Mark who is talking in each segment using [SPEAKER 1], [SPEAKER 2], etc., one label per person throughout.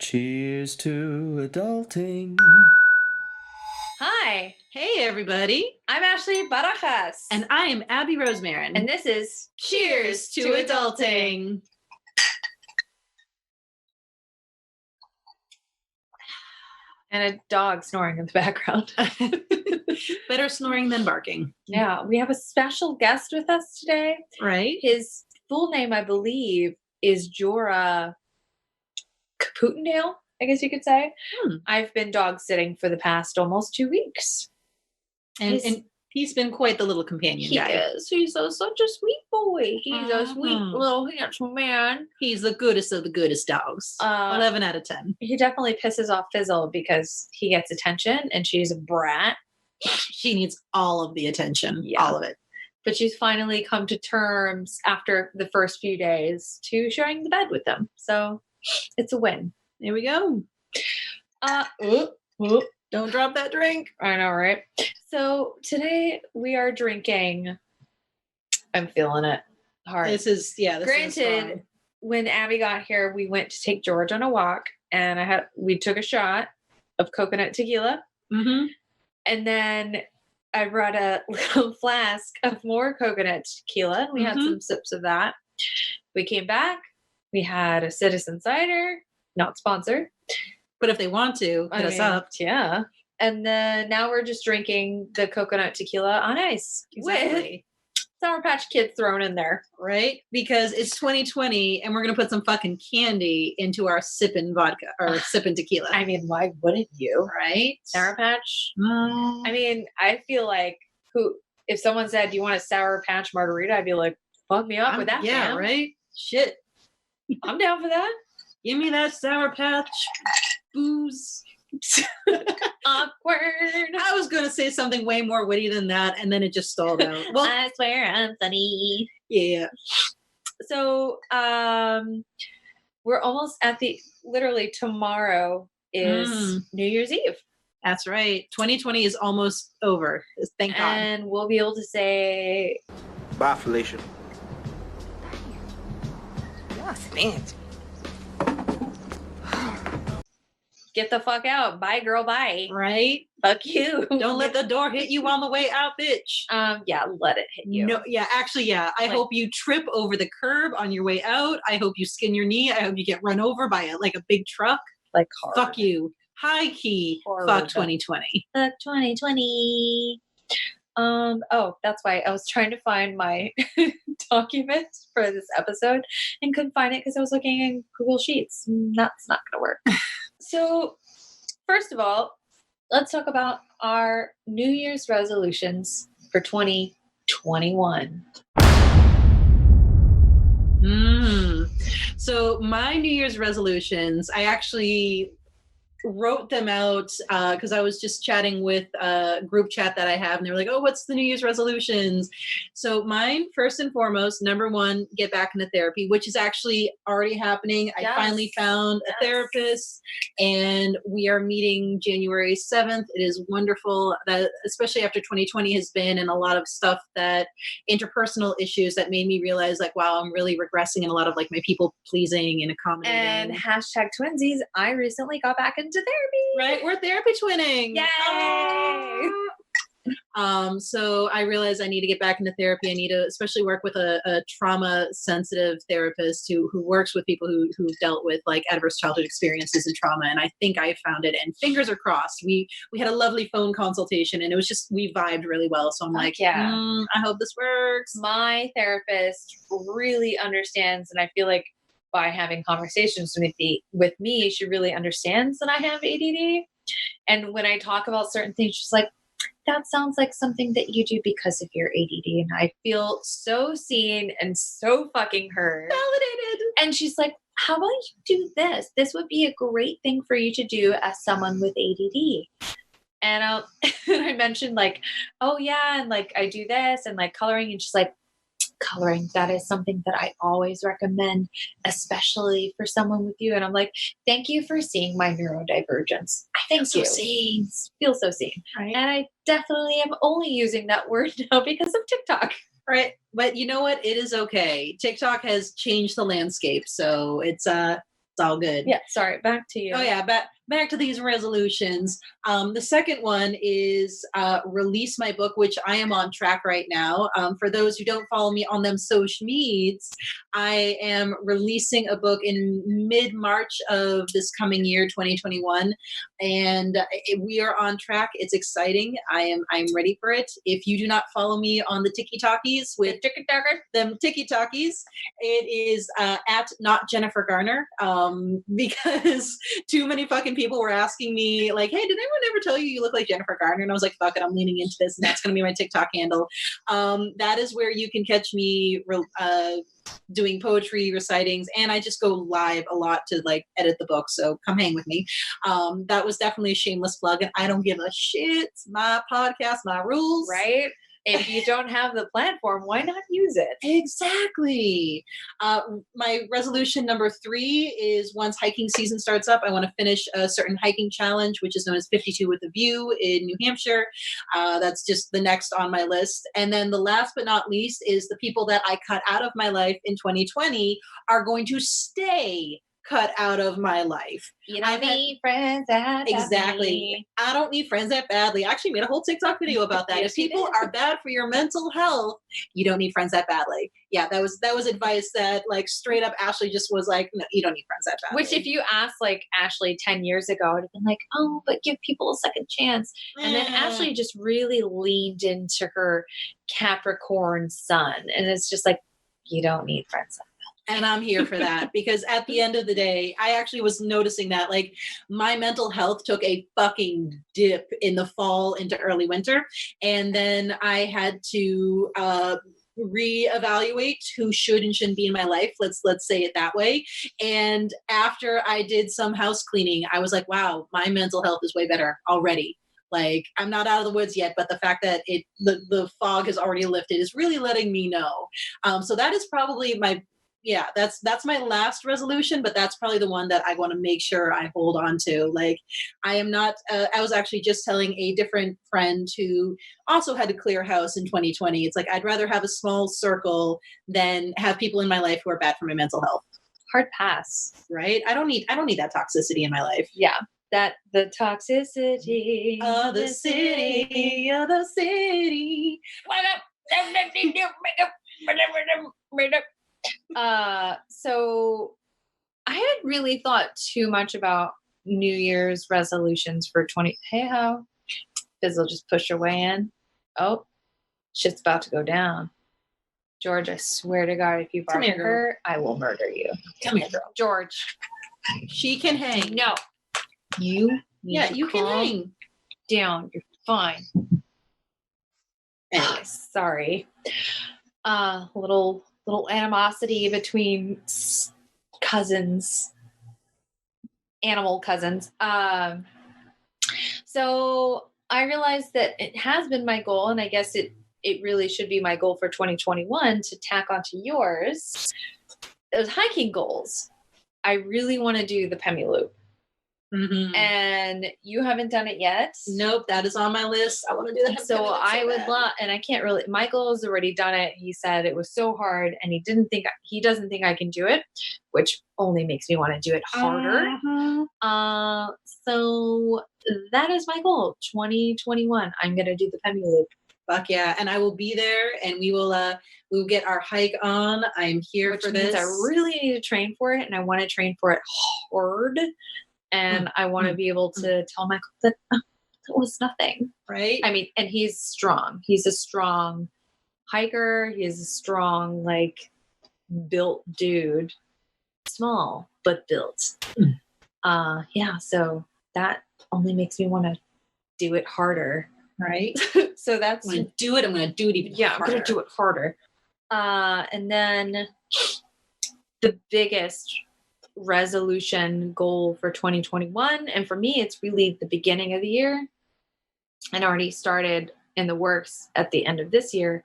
[SPEAKER 1] Cheers to adulting.
[SPEAKER 2] Hi,
[SPEAKER 3] Hey, everybody.
[SPEAKER 2] I'm Ashley Barajas.
[SPEAKER 3] And I am Abby Rosemarin.
[SPEAKER 2] And this is
[SPEAKER 3] Cheers to Adulting.
[SPEAKER 2] And a dog snoring in the background.
[SPEAKER 3] Better snoring than barking.
[SPEAKER 2] Yeah, we have a special guest with us today.
[SPEAKER 3] Right?
[SPEAKER 2] His full name, I believe, is Jorah Kaputendale, I guess you could say. I've been dog sitting for the past almost 2 weeks.
[SPEAKER 3] And he's been quite the little companion guy.
[SPEAKER 2] He is. He's such a sweet boy. He's a sweet little handsome man.
[SPEAKER 3] He's the goodest of the goodest dogs. 11 out of 10.
[SPEAKER 2] He definitely pisses off Fizzle because he gets attention and she's a brat.
[SPEAKER 3] She needs all of the attention.
[SPEAKER 2] Yeah.
[SPEAKER 3] All of it.
[SPEAKER 2] But she's finally come to terms after the first few days to sharing the bed with him. So it's a win.
[SPEAKER 3] There we go. Don't drop that drink.
[SPEAKER 2] I know, right? So today we are drinking. I'm feeling it hard.
[SPEAKER 3] This is
[SPEAKER 2] Granted, when Abby got here, we went to take George on a walk, and we took a shot of coconut tequila, and then I brought a little flask of more coconut tequila, and we had some sips of that. We came back. We had a Citizen Cider, not sponsored.
[SPEAKER 3] But if they want to, hit us up.
[SPEAKER 2] Yeah. And then now we're just drinking the coconut tequila on ice with Sour Patch Kids thrown in there.
[SPEAKER 3] Right? Because it's 2020 and we're going to put some fucking candy into our sippin' vodka or sippin' tequila.
[SPEAKER 2] I mean, why wouldn't you?
[SPEAKER 3] Right?
[SPEAKER 2] Sour Patch? I mean, I feel like if someone said, do you want a Sour Patch margarita? I'd be like, fuck me up with that.
[SPEAKER 3] Yeah,
[SPEAKER 2] man.
[SPEAKER 3] Right? Shit.
[SPEAKER 2] I'm down for that.
[SPEAKER 3] Give me that Sour Patch booze.
[SPEAKER 2] Awkward.
[SPEAKER 3] I was going to say something way more witty than that, and then it just stalled out.
[SPEAKER 2] Well, I swear I'm funny.
[SPEAKER 3] Yeah.
[SPEAKER 2] So, we're almost at literally tomorrow is New Year's Eve.
[SPEAKER 3] That's right. 2020 is almost over. Thank God.
[SPEAKER 2] And we'll be able to say
[SPEAKER 1] Bye, Felicia.
[SPEAKER 2] Yes, fancy. Get the fuck out. Bye, girl. Bye.
[SPEAKER 3] Right?
[SPEAKER 2] Fuck you.
[SPEAKER 3] Don't let the door hit you on the way out, bitch.
[SPEAKER 2] Yeah, let it hit you.
[SPEAKER 3] No, yeah, actually, yeah. I hope you trip over the curb on your way out. I hope you skin your knee. I hope you get run over by a big truck.
[SPEAKER 2] Like hard.
[SPEAKER 3] Fuck you. High key. Hard. Fuck 2020.
[SPEAKER 2] Fuck 2020. That's why I was trying to find my document for this episode and couldn't find it because I was looking in Google Sheets. That's not going to work. So, first of all, let's talk about our New Year's resolutions for 2021.
[SPEAKER 3] So, my New Year's resolutions, I actually wrote them out because I was just chatting with a group chat that I have, and they were like, oh, what's the New Year's resolutions? So mine, first and foremost, number one, get back into therapy, which is actually already happening.
[SPEAKER 2] Yes.
[SPEAKER 3] I finally found a therapist, and we are meeting January 7th. It is wonderful, that especially after 2020 has been, and a lot of stuff that interpersonal issues that made me realize wow, I'm really regressing in a lot of my people pleasing and accommodating.
[SPEAKER 2] And hashtag twinsies, I recently got back into therapy.
[SPEAKER 3] Right, we're therapy twinning.
[SPEAKER 2] Yay!
[SPEAKER 3] So I realized I need to get back into therapy. I need to especially work with a trauma sensitive therapist who works with people who've dealt with adverse childhood experiences and trauma. And I think I found it, and fingers are crossed. We had a lovely phone consultation, and it was just, we vibed really well. So I'm I hope this works.
[SPEAKER 2] My therapist really understands, and I feel like by having conversations with me, she really understands that I have ADD. And when I talk about certain things, she's like, that sounds like something that you do because of your ADD. And I feel so seen and so fucking heard.
[SPEAKER 3] Validated.
[SPEAKER 2] And she's like, how about you do this? This would be a great thing for you to do as someone with ADD. And I mentioned oh yeah, and I do this and coloring. And she's like, coloring, that is something that I always recommend, especially for someone with you. And I'm like, thank you for seeing my neurodivergence. Thank you. Feel so seen.
[SPEAKER 3] Right.
[SPEAKER 2] And I definitely am only using that word now because of TikTok.
[SPEAKER 3] Right. But you know what? It is okay. TikTok has changed the landscape. So it's It's all good.
[SPEAKER 2] Yeah, sorry, back to you.
[SPEAKER 3] Oh yeah, back to these resolutions. The second one is release my book, which I am on track right now. For those who don't follow me on them Sosh Meeds, I am releasing a book in mid-March of this coming year, 2021, and we are on track. It's exciting. I'm ready for it. If you do not follow me on the TikTokies with them TikTokies, it is at not Jennifer Garner, because too many fucking people were asking me like, hey, did anyone ever tell you look like Jennifer Garner? And I was like, fuck it, I'm leaning into this, and that's going to be my TikTok handle. That is where you can catch me doing poetry recitings, and I just go live a lot to like edit the book, so come hang with me. That was definitely a shameless plug, and I don't give a shit. It's my podcast, my rules.
[SPEAKER 2] Right? If you don't have the platform, why not use it?
[SPEAKER 3] Exactly. My resolution number 3 is once hiking season starts up, I want to finish a certain hiking challenge, which is known as 52 with a View in New Hampshire. That's just the next on my list. And then the last but not least is the people that I cut out of my life in 2020 are going to stay cut out of my life.
[SPEAKER 2] You don't need friends that
[SPEAKER 3] Exactly. I don't need friends that badly. I actually made a whole TikTok video about that.
[SPEAKER 2] Yes,
[SPEAKER 3] If people are bad for your mental health, you don't need friends that badly. Yeah, that was advice that like straight up Ashley just was like, no, you don't need friends that badly.
[SPEAKER 2] Which if you asked like Ashley 10 years ago, I'd have been like, oh, but give people a second chance. And then Ashley just really leaned into her Capricorn sun. And it's just like, you don't need friends.
[SPEAKER 3] And I'm here for that because at the end of the day, I actually was noticing that like my mental health took a fucking dip in the fall into early winter. And then I had to reevaluate who should and shouldn't be in my life. Let's say it that way. And after I did some house cleaning, I was like, wow, my mental health is way better already. Like I'm not out of the woods yet, but the fact that the fog has already lifted is really letting me know. So that is probably that's my last resolution, but that's probably the one that I want to make sure I hold on to. Like I am not, I was actually just telling a different friend who also had to clear house in 2020. It's like, I'd rather have a small circle than have people in my life who are bad for my mental health.
[SPEAKER 2] Hard pass.
[SPEAKER 3] Right? I don't need that toxicity in my life.
[SPEAKER 2] Yeah. That the toxicity
[SPEAKER 3] of the city.
[SPEAKER 2] So I hadn't really thought too much about New Year's resolutions for 20. Hey ho, Fizz will just push her way in. Oh, shit's about to go down. George, I swear to God, if you bark at her, I will murder you.
[SPEAKER 3] Come here, girl.
[SPEAKER 2] George.
[SPEAKER 3] She can hang.
[SPEAKER 2] No. You
[SPEAKER 3] can hang.
[SPEAKER 2] Down. You're fine.
[SPEAKER 3] Anyway.
[SPEAKER 2] Sorry. Little animosity between cousins, animal cousins. So I realized that it has been my goal, and I guess it really should be my goal for 2021 to tack onto yours. Those hiking goals. I really want to do the Pemi Loop.
[SPEAKER 3] Mm-hmm.
[SPEAKER 2] And you haven't done it yet.
[SPEAKER 3] Nope, that is on my list. I want to do that.
[SPEAKER 2] So I would love, and I can't really. Michael has already done it. He said it was so hard, and he doesn't think I can do it, which only makes me want to do it harder.
[SPEAKER 3] Uh-huh.
[SPEAKER 2] So that is my goal. 2021, I'm gonna do the Pemi Loop.
[SPEAKER 3] Fuck yeah, and I will be there, and we will get our hike on. I'm here for this.
[SPEAKER 2] I really need to train for it, and I want to train for it hard. And I want to be able to tell Michael that it was nothing.
[SPEAKER 3] Right.
[SPEAKER 2] I mean, and he's strong. He's a strong hiker. He's a strong, like, built dude. Small, but built. Yeah, so that only makes me want to do it harder.
[SPEAKER 3] Right.
[SPEAKER 2] So that's...
[SPEAKER 3] I'm going to do it. I'm going to do it even harder.
[SPEAKER 2] I'm going to do it harder. And then the biggest resolution goal for 2021, and for me it's really the beginning of the year and already started in the works at the end of this year,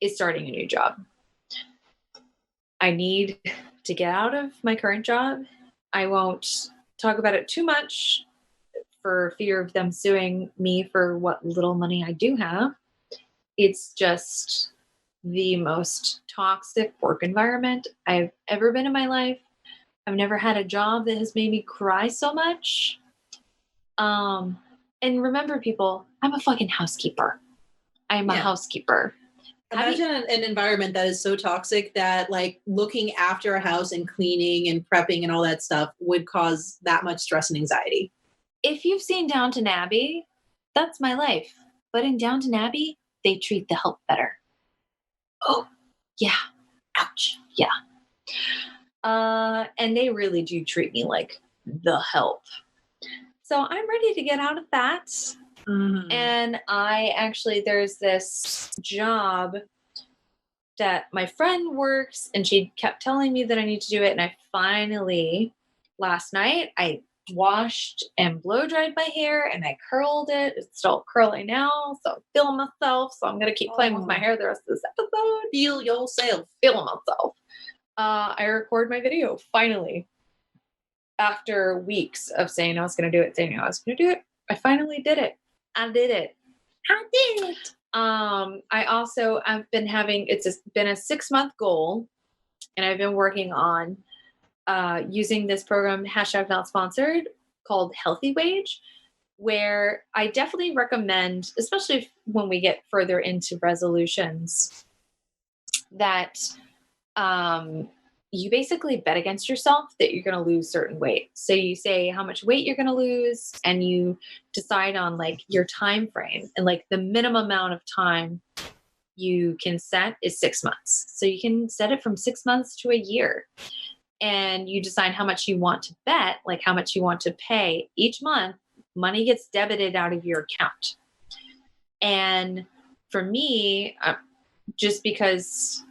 [SPEAKER 2] is starting a new job. I need to get out of my current job. I won't talk about it too much for fear of them suing me for what little money I do have. It's just the most toxic work environment I've ever been in my life. I've never had a job that has made me cry so much. And remember, people, I'm a fucking housekeeper. I'm a housekeeper.
[SPEAKER 3] Imagine an environment that is so toxic that like looking after a house and cleaning and prepping and all that stuff would cause that much stress and anxiety.
[SPEAKER 2] If you've seen Downton Abbey, that's my life. But in Downton Abbey, they treat the help better. Oh, yeah. Ouch. Yeah. And they really do treat me like the help. So I'm ready to get out of that.
[SPEAKER 3] Mm-hmm.
[SPEAKER 2] And there's this job that my friend works, and she kept telling me that I need to do it. And I finally, last night, I washed and blow dried my hair and I curled it. It's still curly now, so I'm feeling myself. So I'm going to keep playing with my hair the rest of this episode.
[SPEAKER 3] Feel yourself.
[SPEAKER 2] Feeling myself. I record my video finally. After weeks of saying I was going to do it, I finally did it. I did it. I've been having, been a 6-month goal, and I've been working on using this program, #NotSponsored, called Healthy Wage, where I definitely recommend, especially when we get further into resolutions, that you basically bet against yourself that you're going to lose certain weight. So you say how much weight you're going to lose, and you decide on like your time frame, and like the minimum amount of time you can set is 6 months. So you can set it from 6 months to a year, and you decide how much you want to bet, like how much you want to pay each month. Money gets debited out of your account. And for me, just because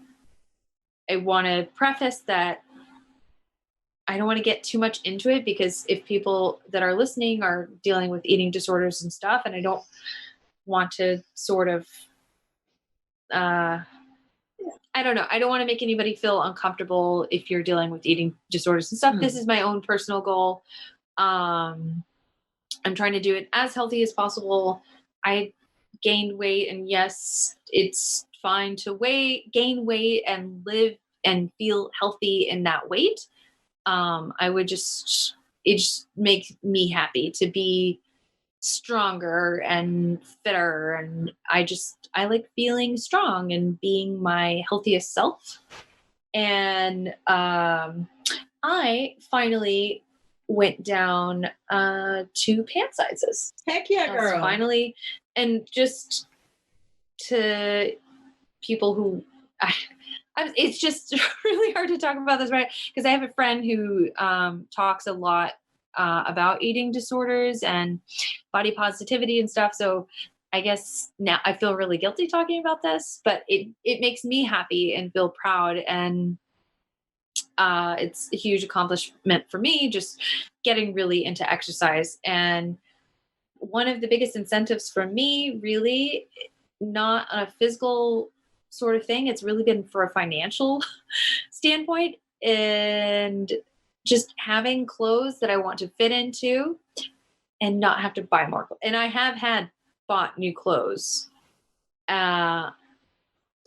[SPEAKER 2] I want to preface that I don't want to get too much into it, because if people that are listening are dealing with eating disorders and stuff, and I don't want to sort of, I don't know. I don't want to make anybody feel uncomfortable if you're dealing with eating disorders and stuff. This is my own personal goal. I'm trying to do it as healthy as possible. I gained weight, and yes, it's fine to gain weight and live and feel healthy in that weight. It just makes me happy to be stronger and fitter, and I like feeling strong and being my healthiest self. And I finally went down 2 pant sizes.
[SPEAKER 3] Heck yeah, girl.
[SPEAKER 2] Finally, and just to people who it's just really hard to talk about this, right? Because I have a friend who talks a lot about eating disorders and body positivity and stuff. So I guess now I feel really guilty talking about this, but it makes me happy and feel proud. And it's a huge accomplishment for me, just getting really into exercise. And one of the biggest incentives for me, really, not on a physical sort of thing, it's really been for a financial standpoint, and just having clothes that I want to fit into and not have to buy more. And I have bought new clothes, but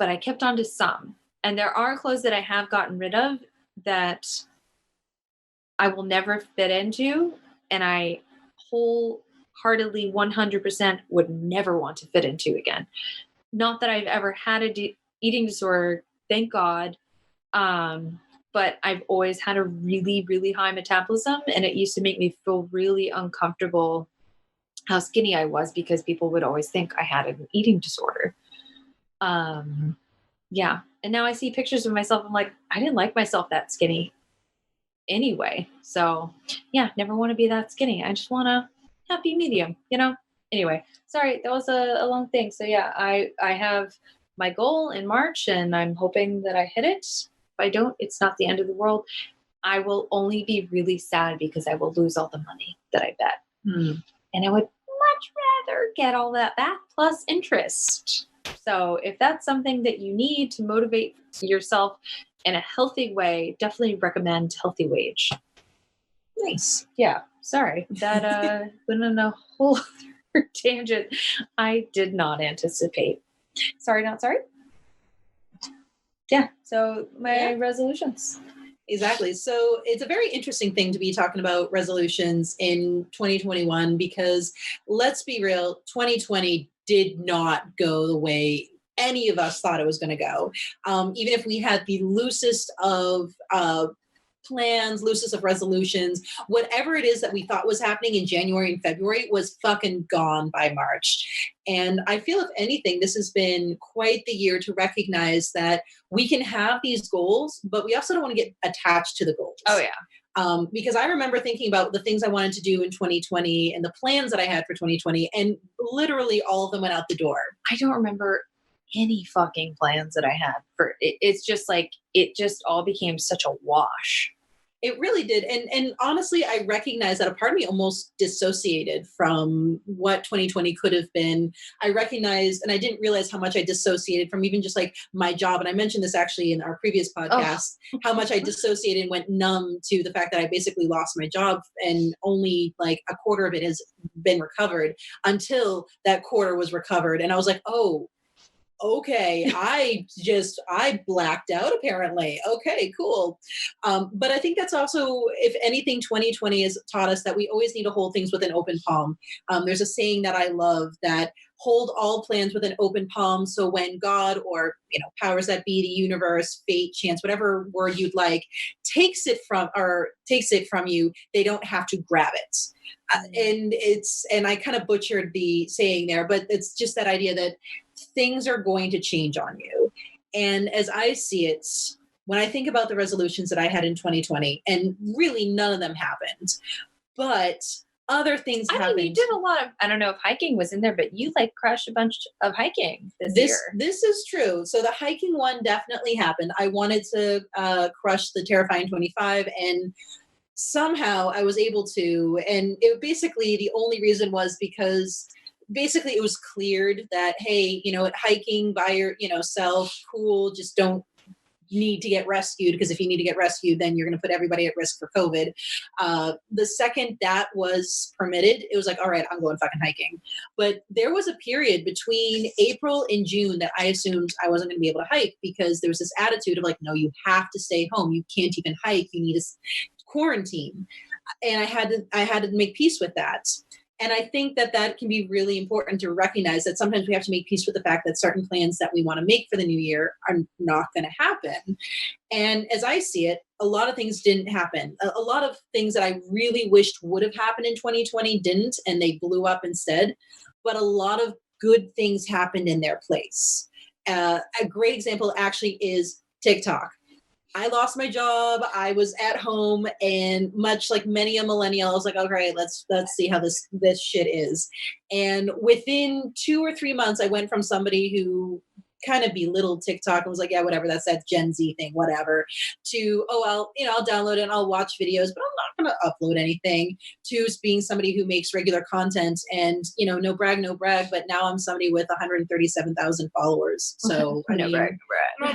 [SPEAKER 2] I kept on to some. And there are clothes that I have gotten rid of that I will never fit into, and I wholeheartedly 100% would never want to fit into again. Not that I've ever had a eating disorder, thank God, but I've always had a really, really high metabolism, and it used to make me feel really uncomfortable how skinny I was, because people would always think I had an eating disorder. Yeah. And now I see pictures of myself, I'm like, I didn't like myself that skinny anyway. So yeah, never want to be that skinny. I just want a happy medium, Anyway, sorry, that was a long thing. So yeah, I have my goal in March, and I'm hoping that I hit it. If I don't, it's not the end of the world. I will only be really sad because I will lose all the money that I bet. And I would much rather get all that back plus interest. So if that's something that you need to motivate yourself in a healthy way, definitely recommend Healthy Wage.
[SPEAKER 3] Nice.
[SPEAKER 2] Yeah. Sorry. That went on a whole tangent I did not anticipate. Sorry, not sorry. Yeah. So my resolutions.
[SPEAKER 3] Exactly. So it's a very interesting thing to be talking about resolutions in 2021 because let's be real, 2020 did not go the way any of us thought it was going to go. Even if we had the loosest of plans, loosest of resolutions, whatever it is that we thought was happening in January and February was fucking gone by March. And I feel, if anything, this has been quite the year to recognize that we can have these goals, but we also don't want to get attached to the goals.
[SPEAKER 2] Oh, yeah.
[SPEAKER 3] Because I remember thinking about the things I wanted to do in 2020 and the plans that I had for 2020, and literally all of them went out the door.
[SPEAKER 2] I don't remember any fucking plans that I had for it. It's just like, it just all became such a wash.
[SPEAKER 3] It really did. And honestly, I recognize that a part of me almost dissociated from what 2020 could have been. I recognized, and I didn't realize how much I dissociated from even just like my job. And I mentioned this actually in our previous podcast, how much I dissociated and went numb to the fact that I basically lost my job and only like a quarter of it has been recovered until that quarter was recovered. And I was like, oh, okay, I blacked out apparently. Okay, cool. But I think that's also, if anything, 2020 has taught us that we always need to hold things with an open palm. There's a saying that I love that hold all plans with an open palm. So when God or, powers that be, the universe, fate, chance, whatever word you'd like, takes it from you, they don't have to grab it. And I kind of butchered the saying there, but it's just that idea that things are going to change on you. And as I see it, when I think about the resolutions that I had in 2020, and really none of them happened, but other things happened.
[SPEAKER 2] You did a lot of, I don't know if hiking was in there, but you like crushed a bunch of hiking this year.
[SPEAKER 3] This is true. So the hiking one definitely happened. I wanted to crush the terrifying 25, and somehow I was able to. And it basically, the only reason was because basically it was cleared that, hey, hiking by yourself, cool, just don't need to get rescued, because if you need to get rescued, then you're going to put everybody at risk for COVID. The second that was permitted, it was like, all right, I'm going fucking hiking. But there was a period between April and June that I assumed I wasn't going to be able to hike, because there was this attitude of like, no, you have to stay home. You can't even hike. You need to quarantine. And I had to make peace with that. And I think that can be really important to recognize that sometimes we have to make peace with the fact that certain plans that we want to make for the new year are not going to happen. And as I see it, a lot of things didn't happen. A lot of things that I really wished would have happened in 2020 didn't, and they blew up instead. But a lot of good things happened in their place. A great example actually is TikTok. I lost my job. I was at home, and much like many a millennial, I was like, okay, let's see how this shit is. And within 2 or 3 months, I went from somebody who kind of belittled TikTok and was like, yeah, whatever, that's that Gen Z thing, whatever, to, I'll download it and I'll watch videos, but I'm not going to upload anything, to being somebody who makes regular content and, no brag, but now I'm somebody with 137,000 followers. So
[SPEAKER 2] no brag,
[SPEAKER 3] but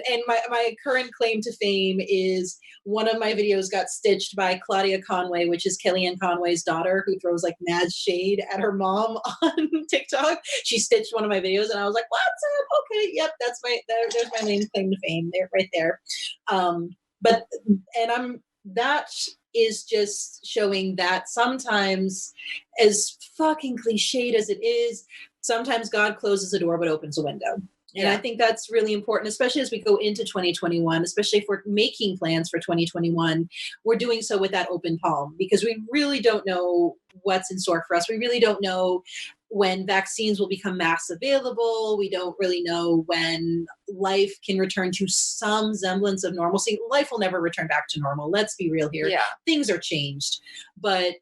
[SPEAKER 3] and my current claim to fame is one of my videos got stitched by Claudia Conway, which is Kellyanne Conway's daughter, who throws like mad shade at her mom on TikTok. She stitched one of my videos, and I was like, "What's up? Okay, yep, there's my main claim to fame there, right there." That is just showing that sometimes, as fucking cliched as it is, sometimes God closes a door but opens a window. And I think that's really important, especially as we go into 2021, especially if we're making plans for 2021, we're doing so with that open palm, because we really don't know what's in store for us. We really don't know when vaccines will become mass available. We don't really know when life can return to some semblance of normalcy. Life will never return back to normal. Let's be real here.
[SPEAKER 2] Yeah.
[SPEAKER 3] Things are changed. But,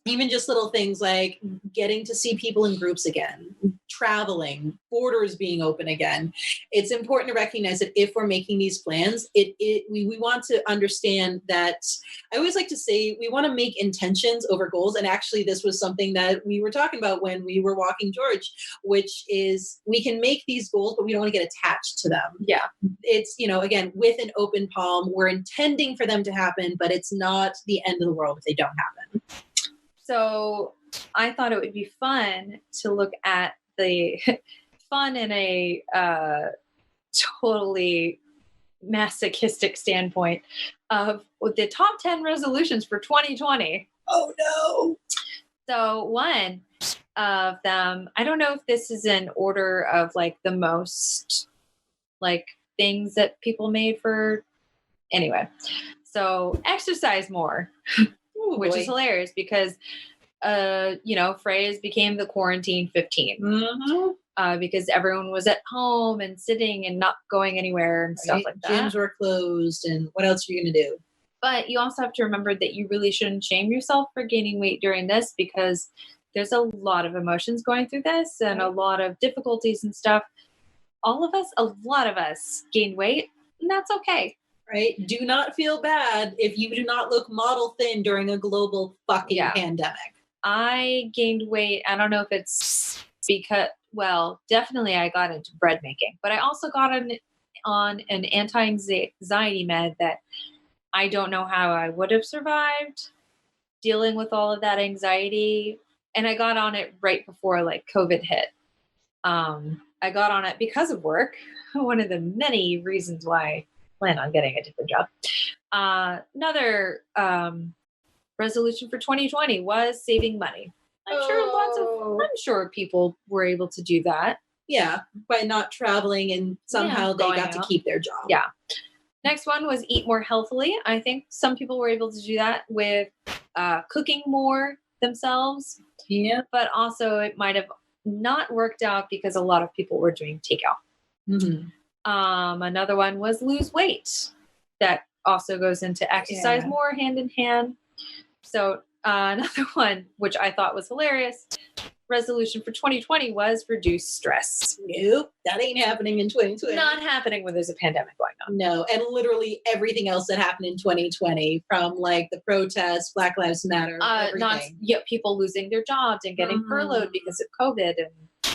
[SPEAKER 3] even just little things like getting to see people in groups again, traveling, borders being open again. It's important to recognize that if we're making these plans, we want to understand that. I always like to say we want to make intentions over goals. And actually, this was something that we were talking about when we were walking George, which is we can make these goals, but we don't want to get attached to them.
[SPEAKER 2] Yeah.
[SPEAKER 3] It's, again, with an open palm, we're intending for them to happen, but it's not the end of the world if they don't happen.
[SPEAKER 2] So I thought it would be fun to look at the fun in a totally masochistic standpoint of the top 10 resolutions for 2020.
[SPEAKER 3] Oh no.
[SPEAKER 2] So one of them, I don't know if this is in order of like the most like things that people made for anyway. So exercise more,
[SPEAKER 3] Oh,
[SPEAKER 2] which
[SPEAKER 3] boy.
[SPEAKER 2] is hilarious because phrase became the quarantine 15
[SPEAKER 3] Mhm.
[SPEAKER 2] because everyone was at home and sitting and not going anywhere and stuff
[SPEAKER 3] Right?
[SPEAKER 2] like that.
[SPEAKER 3] Gyms were closed, and what else are you gonna do?
[SPEAKER 2] But you also have to remember that you really shouldn't shame yourself for gaining weight during this because there's a lot of emotions going through this and a
[SPEAKER 3] Right.
[SPEAKER 2] lot of difficulties and stuff. A lot of us gain weight, and that's okay.
[SPEAKER 3] Right? Do not feel bad if you do not look model thin during a global fucking
[SPEAKER 2] Yeah.
[SPEAKER 3] pandemic.
[SPEAKER 2] I gained weight. I don't know if it's because, well, definitely I got into bread making, but I also got on an anti-anxiety med that I don't know how I would have survived dealing with all of that anxiety. And I got on it right before like COVID hit. I got on it because of work. One of the many reasons why I plan on getting a different job. Another resolution for 2020 was saving money. I'm sure people were able to do that.
[SPEAKER 3] Yeah, by not traveling, and somehow they
[SPEAKER 2] going
[SPEAKER 3] got to
[SPEAKER 2] out.
[SPEAKER 3] keep their job.
[SPEAKER 2] Yeah. Next one was eat more healthily. I think some people were able to do that with cooking more themselves,
[SPEAKER 3] Yeah.
[SPEAKER 2] but also it might have not worked out because a lot of people were doing takeout.
[SPEAKER 3] Mm-hmm.
[SPEAKER 2] Another one was lose weight. That also goes into exercise
[SPEAKER 3] Yeah.
[SPEAKER 2] more hand in hand. So another one, which I thought was hilarious, resolution for 2020 was reduce stress.
[SPEAKER 3] Nope, that ain't happening in 2020.
[SPEAKER 2] Not happening when there's a pandemic going on.
[SPEAKER 3] No, and literally everything else that happened in 2020, from like the protests, Black Lives Matter, everything.
[SPEAKER 2] People losing their jobs and getting furloughed because of COVID, and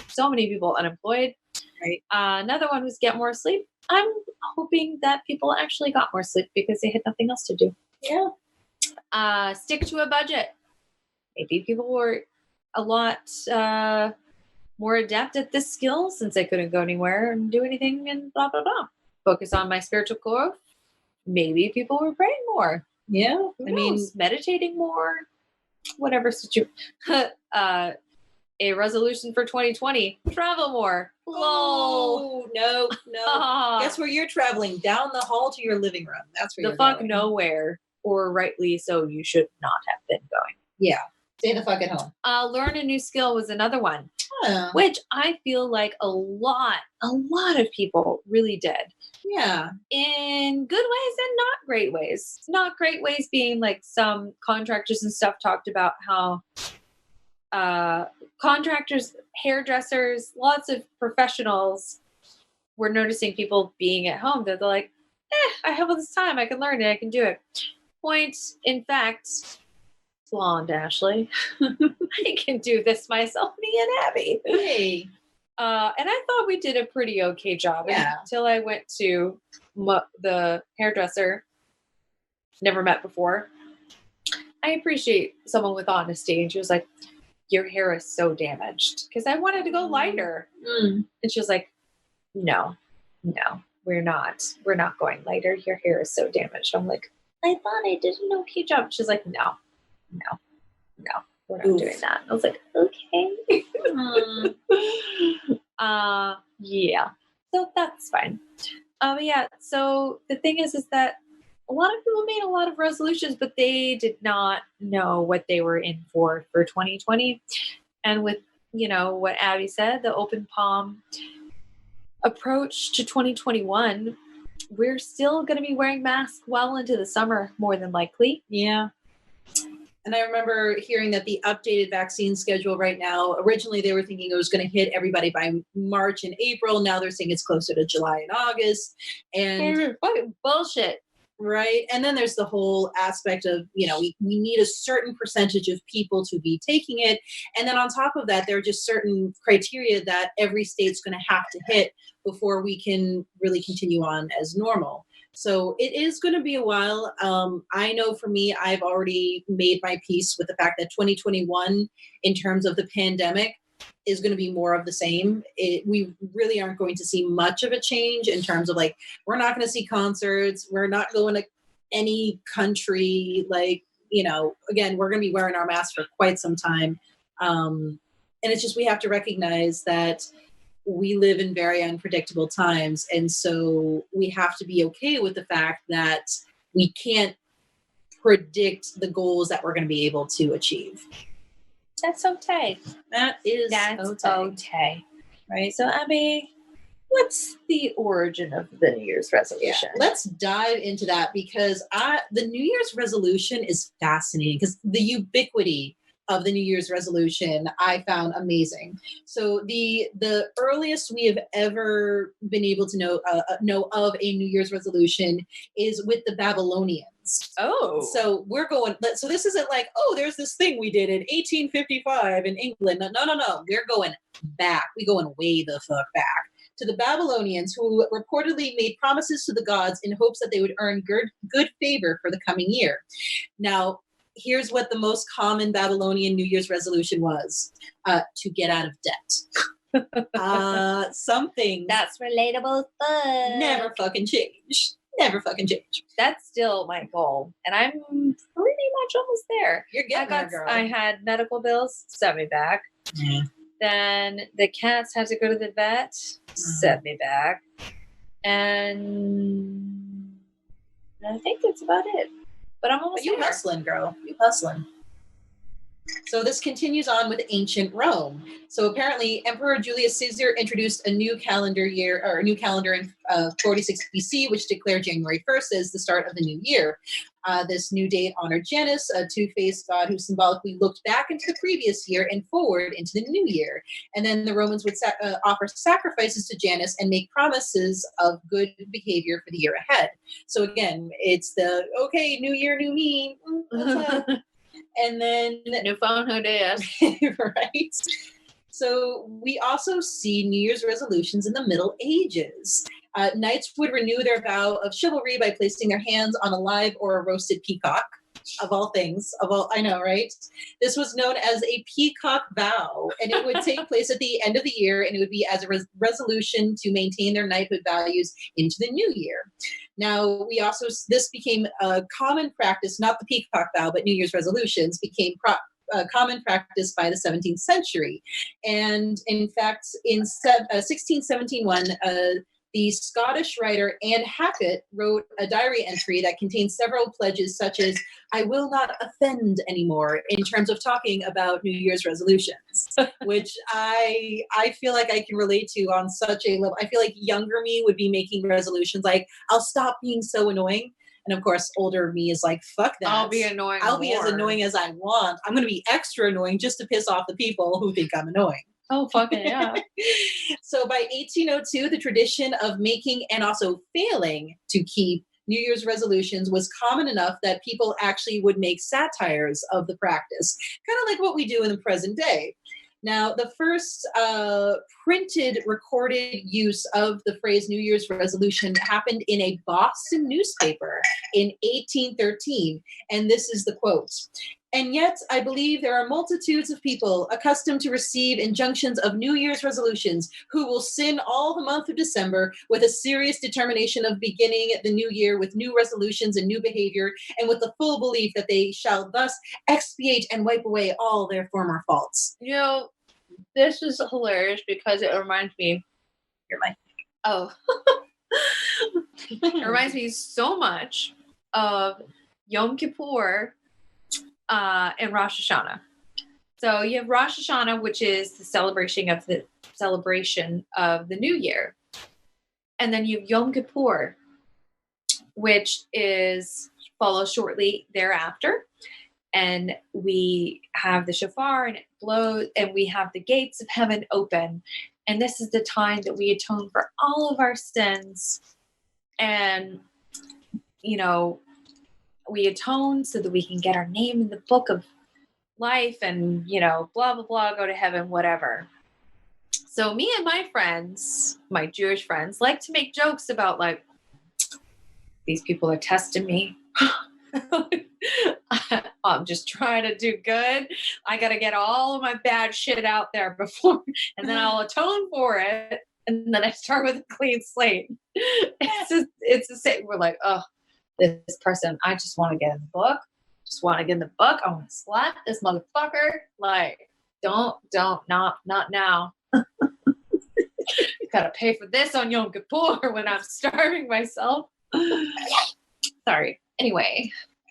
[SPEAKER 2] so many people unemployed.
[SPEAKER 3] Right.
[SPEAKER 2] Another one was get more sleep. I'm hoping that people actually got more sleep because they had nothing else to do.
[SPEAKER 3] Yeah.
[SPEAKER 2] Stick to a budget. Maybe people were a lot more adept at this skill since they couldn't go anywhere and do anything and blah, blah, blah. Focus on my spiritual growth. Maybe people were praying more.
[SPEAKER 3] Yeah.
[SPEAKER 2] I mean, meditating more, whatever situation. A resolution for 2020, travel more. Lol.
[SPEAKER 3] Oh, no. Guess where you're traveling? Down the hall to your living room. That's where
[SPEAKER 2] the
[SPEAKER 3] you're
[SPEAKER 2] fuck
[SPEAKER 3] going.
[SPEAKER 2] nowhere, or rightly so, you should not have been going.
[SPEAKER 3] Yeah. Stay the fuck at home.
[SPEAKER 2] Learn a new skill was another one, which I feel like a lot of people really did.
[SPEAKER 3] Yeah.
[SPEAKER 2] In good ways and not great ways. Not great ways being like some contractors and stuff talked about how contractors, hairdressers, lots of professionals were noticing people being at home. They're like, I have all this time. I can learn it. I can do it. Point, in fact, blonde Ashley, I can do this myself, me and Abby.
[SPEAKER 3] Hey.
[SPEAKER 2] And I thought we did a pretty okay job until I went to the hairdresser, never met before. I appreciate someone with honesty. And she was like, your hair is so damaged. Because I wanted to go lighter. And she was like, no, we're not. We're not going lighter. Your hair is so damaged. I'm like, I thought I did an okay job. She's like, no, we're not doing that. I was like, okay. Yeah. So that's fine. Yeah. So the thing is that a lot of people made a lot of resolutions, but they did not know what they were in for 2020. And with, what Abby said, the open palm approach to 2021, we're still going to be wearing masks well into the summer, more than likely.
[SPEAKER 3] Yeah. And I remember hearing that the updated vaccine schedule right now, originally they were thinking it was going to hit everybody by March and April. Now they're saying it's closer to July and August. And
[SPEAKER 2] fucking bullshit.
[SPEAKER 3] Right. And then there's the whole aspect of, we need a certain percentage of people to be taking it. And then on top of that, there are just certain criteria that every state's going to have to hit before we can really continue on as normal. So it is going to be a while. I know for me, I've already made my peace with the fact that 2021, in terms of the pandemic, is going to be more of the same. We really aren't going to see much of a change in terms of like, we're not going to see concerts. We're not going to any country. Like, you know, again, we're going to be wearing our masks for quite some time. And it's just, we have to recognize that we live in very unpredictable times. And so we have to be okay with the fact that we can't predict the goals that we're going to be able to achieve.
[SPEAKER 2] That's okay.
[SPEAKER 3] That is
[SPEAKER 2] okay.
[SPEAKER 3] Right?
[SPEAKER 2] So, Abby, what's the origin of the New Year's resolution?
[SPEAKER 3] Yeah, let's dive into that because the New Year's resolution is fascinating because the ubiquity of the New Year's resolution I found amazing. So the earliest we have ever been able to know of a New Year's resolution is with the Babylonians.
[SPEAKER 2] Oh.
[SPEAKER 3] So we're going, so this isn't like, oh, there's this thing we did in 1855 in England. No. We're going back. We're going way the fuck back to the Babylonians, who reportedly made promises to the gods in hopes that they would earn good favor for the coming year. Now, here's what the most common Babylonian New Year's resolution was: to get out of debt. Something
[SPEAKER 2] that's relatable, but
[SPEAKER 3] never fucking change. Never fucking change.
[SPEAKER 2] That's still my goal, and I'm pretty much almost there.
[SPEAKER 3] You're getting there, girl.
[SPEAKER 2] I had medical bills, set me back.
[SPEAKER 3] Yeah.
[SPEAKER 2] Then the cats had to go to the vet, set me back, and I think that's about it. But I'm almost
[SPEAKER 3] you hustling, girl. You hustling. So this continues on with ancient Rome. So apparently Emperor Julius Caesar introduced a new calendar in 46 BC, which declared January 1st as the start of the new year. This new date honored Janus, a two-faced god who symbolically looked back into the previous year and forward into the new year. And then the Romans would offer sacrifices to Janus and make promises of good behavior for the year ahead. So again, it's the, okay, new year, new me. What's up? And then
[SPEAKER 2] new phone, who dis?
[SPEAKER 3] Right. So we also see New Year's resolutions in the Middle Ages. Knights would renew their vow of chivalry by placing their hands on a live or a roasted peacock, of all things. I know, right? This was known as a peacock vow, and it would take place at the end of the year, and it would be as a resolution to maintain their knighthood values into the new year. Now, this became a common practice, not the peacock vow, but New Year's resolutions became common practice by the 17th century. And in fact, in 1671, the Scottish writer Anne Hackett wrote a diary entry that contained several pledges, such as, I will not offend anymore, in terms of talking about New Year's resolutions, which I feel like I can relate to on such a level. I feel like younger me would be making resolutions like, I'll stop being so annoying. And of course, older me is like, fuck that.
[SPEAKER 2] I'll be annoying.
[SPEAKER 3] I'll be as annoying as I want. I'm going to be extra annoying just to piss off the people who think I'm annoying.
[SPEAKER 2] Oh, fucking yeah.
[SPEAKER 3] So by 1802, the tradition of making and also failing to keep New Year's resolutions was common enough that people actually would make satires of the practice, kind of like what we do in the present day. Now, the first printed recorded use of the phrase New Year's resolution happened in a Boston newspaper in 1813. And this is the quote. And yet, I believe there are multitudes of people accustomed to receive injunctions of New Year's resolutions who will sin all the month of December with a serious determination of beginning the new year with new resolutions and new behavior, and with the full belief that they shall thus expiate and wipe away all their former faults.
[SPEAKER 2] You know, this is hilarious because it reminds me.
[SPEAKER 3] You're my.
[SPEAKER 2] Oh. It reminds me so much of Yom Kippur and Rosh Hashanah. So you have Rosh Hashanah, which is the celebration of the new year. And then you have Yom Kippur, which follows shortly thereafter. And we have the shofar and it blows, and we have the gates of heaven open. And this is the time that we atone for all of our sins. And, you know, we atone so that we can get our name in the book of life and, you know, blah, blah, blah, go to heaven, whatever. So me and my friends, my Jewish friends, like to make jokes about, like, these people are testing me. I'm just trying to do good. I got to get all of my bad shit out there before, and then I'll atone for it. And then I start with a clean slate. It's the same. We're like, oh, this person, I just want to get in the book. Just want to get in the book. I want to slap this motherfucker. Like, not now. Gotta pay for this on Yom Kippur when I'm starving myself. Sorry.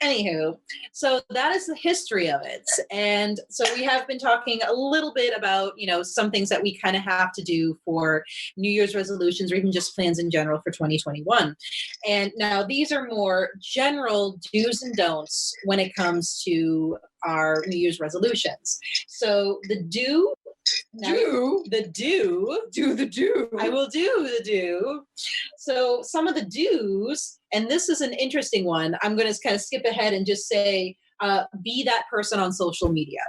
[SPEAKER 3] Anywho, so that is the history of it. And so we have been talking a little bit about, some things that we kind of have to do for New Year's resolutions or even just plans in general for 2021. And now these are more general do's and don'ts when it comes to our New Year's resolutions. So the do. I will do the do. So some of the do's, and this is an interesting one. I'm going to kind of skip ahead and just say, be that person on social media.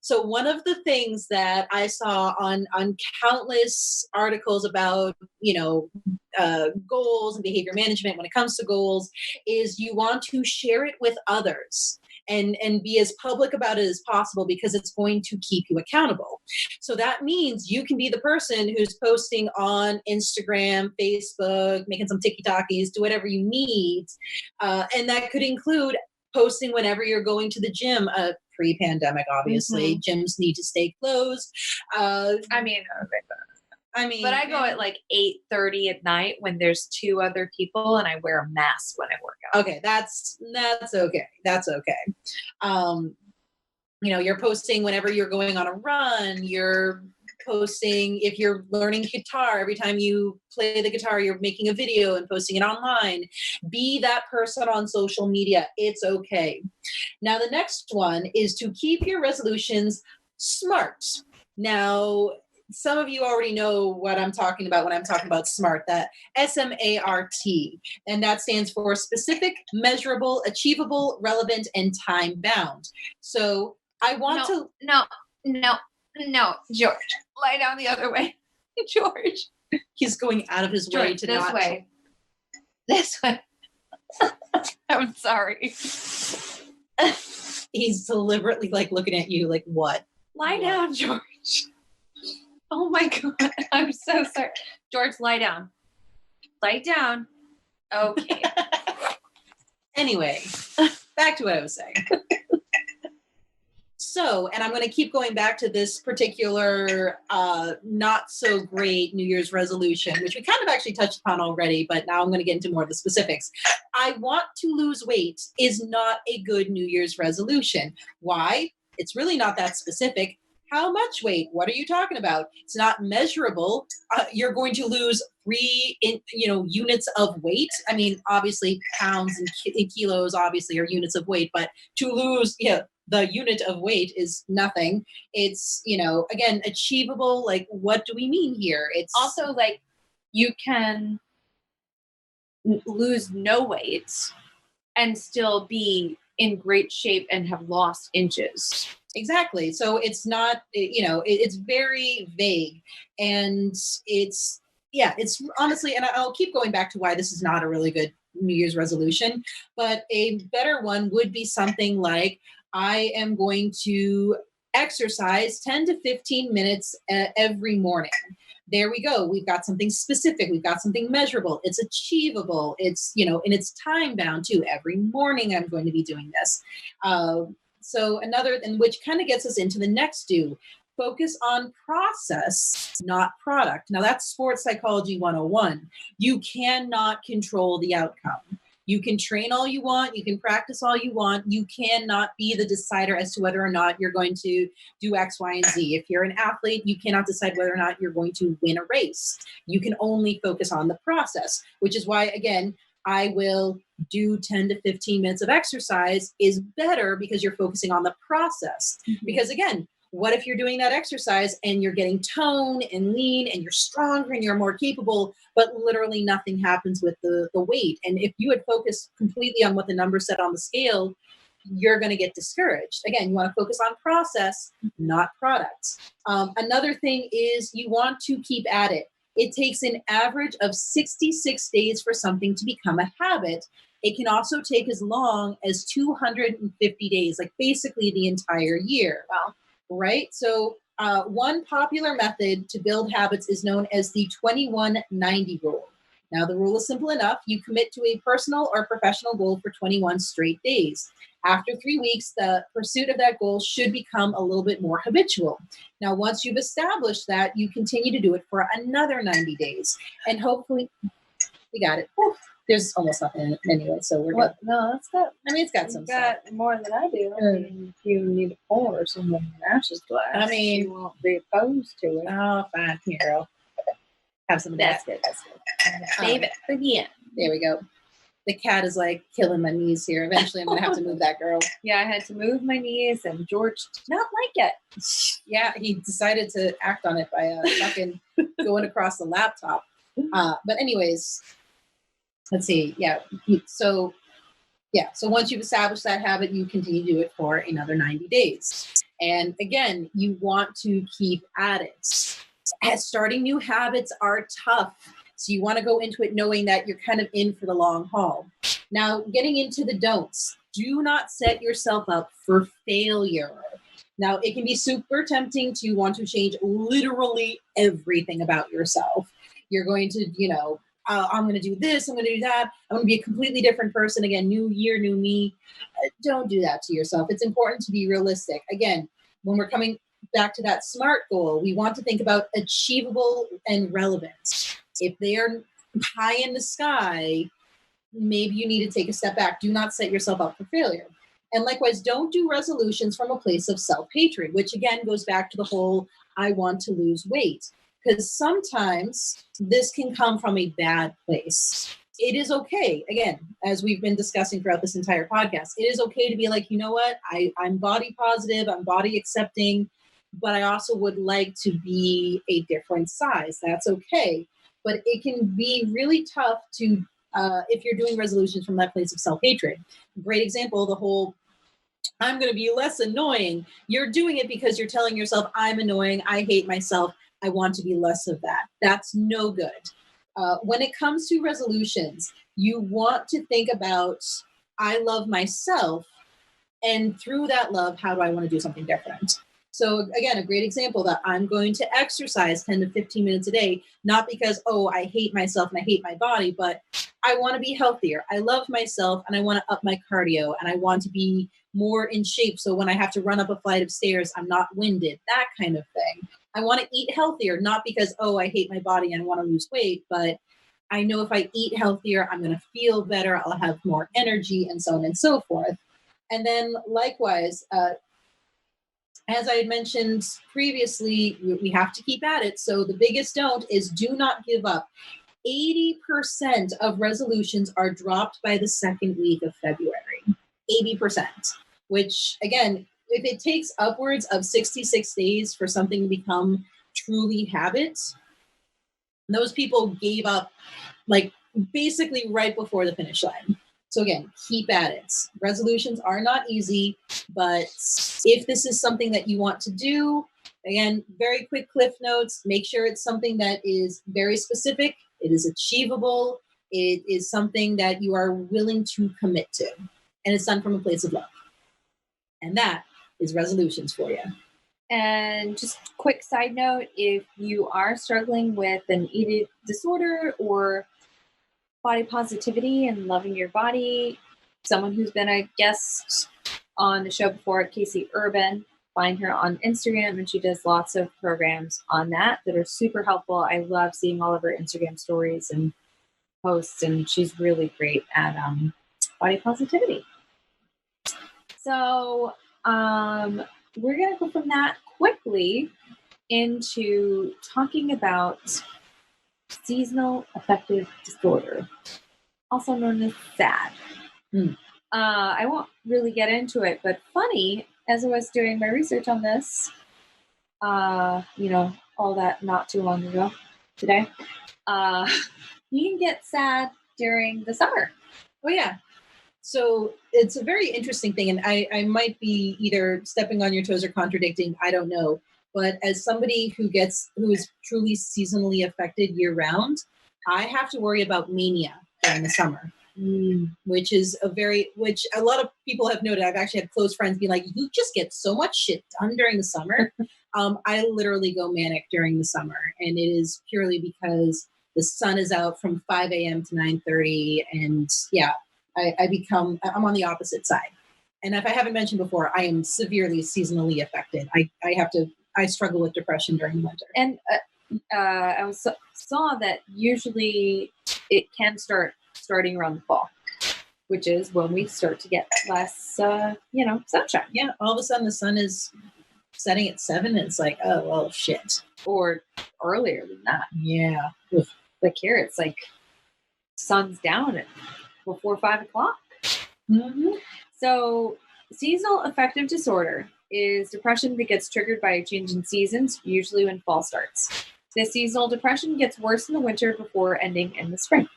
[SPEAKER 3] So one of the things that I saw on countless articles about, goals and behavior management when it comes to goals is you want to share it with others. And be as public about it as possible because it's going to keep you accountable. So that means you can be the person who's posting on Instagram, Facebook, making some TikTokies, do whatever you need. And that could include posting whenever you're going to the gym, pre-pandemic, obviously. Gyms need to stay closed.
[SPEAKER 2] But I go at like 8:30 at night when there's two other people and I wear a mask when I work out.
[SPEAKER 3] Okay, that's okay. That's okay. You're posting whenever you're going on a run. You're posting if you're learning guitar. Every time you play the guitar, you're making a video and posting it online. Be that person on social media. It's okay. Now, the next one is to keep your resolutions SMART. Now, some of you already know what I'm talking about when I'm talking about SMART, that SMART, and that stands for specific, measurable, achievable, relevant, and time bound. So I want to...
[SPEAKER 2] No, George, lie down the other way. George.
[SPEAKER 3] He's going out of his way to not...
[SPEAKER 2] This way. I'm sorry.
[SPEAKER 3] He's deliberately looking at you like, what?
[SPEAKER 2] Lie down, George. Oh my God. I'm so sorry. George, lie down. Lie down. Okay.
[SPEAKER 3] Anyway, back to what I was saying. So, and I'm going to keep going back to this particular not so great New Year's resolution, which we kind of actually touched upon already, but now I'm going to get into more of the specifics. I want to lose weight is not a good New Year's resolution. Why? It's really not that specific. How much weight? What are you talking about? It's not measurable. You're going to lose 3 units of weight. I mean, obviously pounds and kilos obviously are units of weight, but to lose the unit of weight is nothing. It's, again, achievable. Like, what do we mean here? It's
[SPEAKER 2] also like you can lose no weight and still be in great shape and have lost inches.
[SPEAKER 3] Exactly. So it's not, it's very vague, and it's honestly, and I'll keep going back to why this is not a really good New Year's resolution, but a better one would be something like, I am going to exercise 10 to 15 minutes every morning. There we go. We've got something specific. We've got something measurable. It's achievable. It's, and it's time bound too. Every morning I'm going to be doing this. So another, and which kind of gets us into the next do. Focus on process, not product. Now that's sports psychology 101. You cannot control the outcome. You can train all you want. You can practice all you want. You cannot be the decider as to whether or not you're going to do X, Y, and Z. If you're an athlete, you cannot decide whether or not you're going to win a race. You can only focus on the process, which is why, again, I will do 10 to 15 minutes of exercise is better because you're focusing on the process. Mm-hmm. Because again, what if you're doing that exercise and you're getting tone and lean and you're stronger and you're more capable, but literally nothing happens with the weight? And if you had focused completely on what the number said on the scale, you're going to get discouraged. Again, you want to focus on process, not products. Another thing is you want to keep at it. It takes an average of 66 days for something to become a habit. It can also take as long as 250 days, like basically the entire year.
[SPEAKER 2] Wow.
[SPEAKER 3] Right? So one popular method to build habits is known as the 2190 rule. Now, the rule is simple enough. You commit to a personal or professional goal for 21 straight days. After 3 weeks, the pursuit of that goal should become a little bit more habitual. Now, once you've established that, you continue to do it for another 90 days. And hopefully, we got it. Whew. There's almost nothing in it anyway, so we're good.
[SPEAKER 2] No, that's good.
[SPEAKER 3] I mean, it's got some stuff.
[SPEAKER 2] Got more than I do. I mean, if you need a pour or someone ashes glass,
[SPEAKER 3] I mean,
[SPEAKER 2] you won't be opposed to it.
[SPEAKER 3] Oh, fine. Here, girl. Have some of that.
[SPEAKER 2] That's good. That's good. Save it for the end.
[SPEAKER 3] There we go. The cat is like killing my knees here. Eventually, I'm going to have to move that girl.
[SPEAKER 2] Yeah, I had to move my knees, and George did not like it.
[SPEAKER 3] Yeah, he decided to act on it by fucking going across the laptop. But anyways, let's see. So once you've established that habit, you continue to do it for another 90 days. And again, you want to keep at it. Starting new habits are tough. So you want to go into it knowing that you're kind of in for the long haul. Now, getting into the don'ts. Do not set yourself up for failure. Now, it can be super tempting to want to change literally everything about yourself. You're going to, I'm going to do this, I'm going to do that. I'm going to be a completely different person. Again, new year, new me. Don't do that to yourself. It's important to be realistic. Again, when we're coming back to that SMART goal, we want to think about achievable and relevant. If they are high in the sky, maybe you need to take a step back. Do not set yourself up for failure. And likewise, don't do resolutions from a place of self-hatred, which again goes back to the whole, I want to lose weight. Because sometimes this can come from a bad place. It is okay. Again, as we've been discussing throughout this entire podcast, it is okay to be like, you know what? I'm body positive, I'm body accepting, but I also would like to be a different size. That's okay. But it can be really tough to, if you're doing resolutions from that place of self-hatred. Great example, the whole, I'm going to be less annoying. You're doing it because you're telling yourself, I'm annoying, I hate myself, I want to be less of that. That's no good. When it comes to resolutions, you want to think about, I love myself, and through that love, how do I want to do something different? So again, a great example that I'm going to exercise 10 to 15 minutes a day, not because, I hate myself and I hate my body, but I want to be healthier. I love myself and I want to up my cardio and I want to be more in shape. So when I have to run up a flight of stairs, I'm not winded, that kind of thing. I want to eat healthier, not because, I hate my body and I want to lose weight, but I know if I eat healthier, I'm going to feel better. I'll have more energy and so on and so forth. And then likewise, as I had mentioned previously, we have to keep at it. So the biggest don't is do not give up. 80% of resolutions are dropped by the second week of February. 80%, which again, if it takes upwards of 66 days for something to become truly habit, those people gave up like basically right before the finish line. So again, keep at it. Resolutions are not easy, but if this is something that you want to do, again, very quick cliff notes, make sure it's something that is very specific, it is achievable, it is something that you are willing to commit to, and it's done from a place of love. And that is resolutions for you.
[SPEAKER 2] And just quick side note, if you are struggling with an eating disorder or body positivity and loving your body, someone who's been a guest on the show before, Casey Urban, find her on Instagram, and she does lots of programs on that are super helpful. I love seeing all of her Instagram stories and posts, and she's really great at body positivity. So we're going to go from that quickly into talking about seasonal affective disorder, also known as SAD. I won't really get into it, but funny, as I was doing my research on this, all that not too long ago today, you can get SAD during the summer.
[SPEAKER 3] Oh, yeah. So it's a very interesting thing, and I might be either stepping on your toes or contradicting, I don't know. But as somebody who is truly seasonally affected year round, I have to worry about mania during the summer. which a lot of people have noted. I've actually had close friends be like, you just get so much shit done during the summer. I literally go manic during the summer, and it is purely because the sun is out from 5 a.m. to 9:30. And yeah, I'm on the opposite side. And if I haven't mentioned before, I am severely seasonally affected. I struggle with depression during the winter.
[SPEAKER 2] And I saw that usually it can starting around the fall, which is when we start to get less, sunshine.
[SPEAKER 3] Yeah, all of a sudden the sun is setting at 7, and it's like, oh, well, shit.
[SPEAKER 2] Or earlier than that.
[SPEAKER 3] Yeah.
[SPEAKER 2] Like here, it's like sun's down before 5 o'clock.
[SPEAKER 3] Mm-hmm.
[SPEAKER 2] So seasonal affective disorder is depression that gets triggered by a change in seasons, usually when fall starts. The seasonal depression gets worse in the winter before ending in the spring.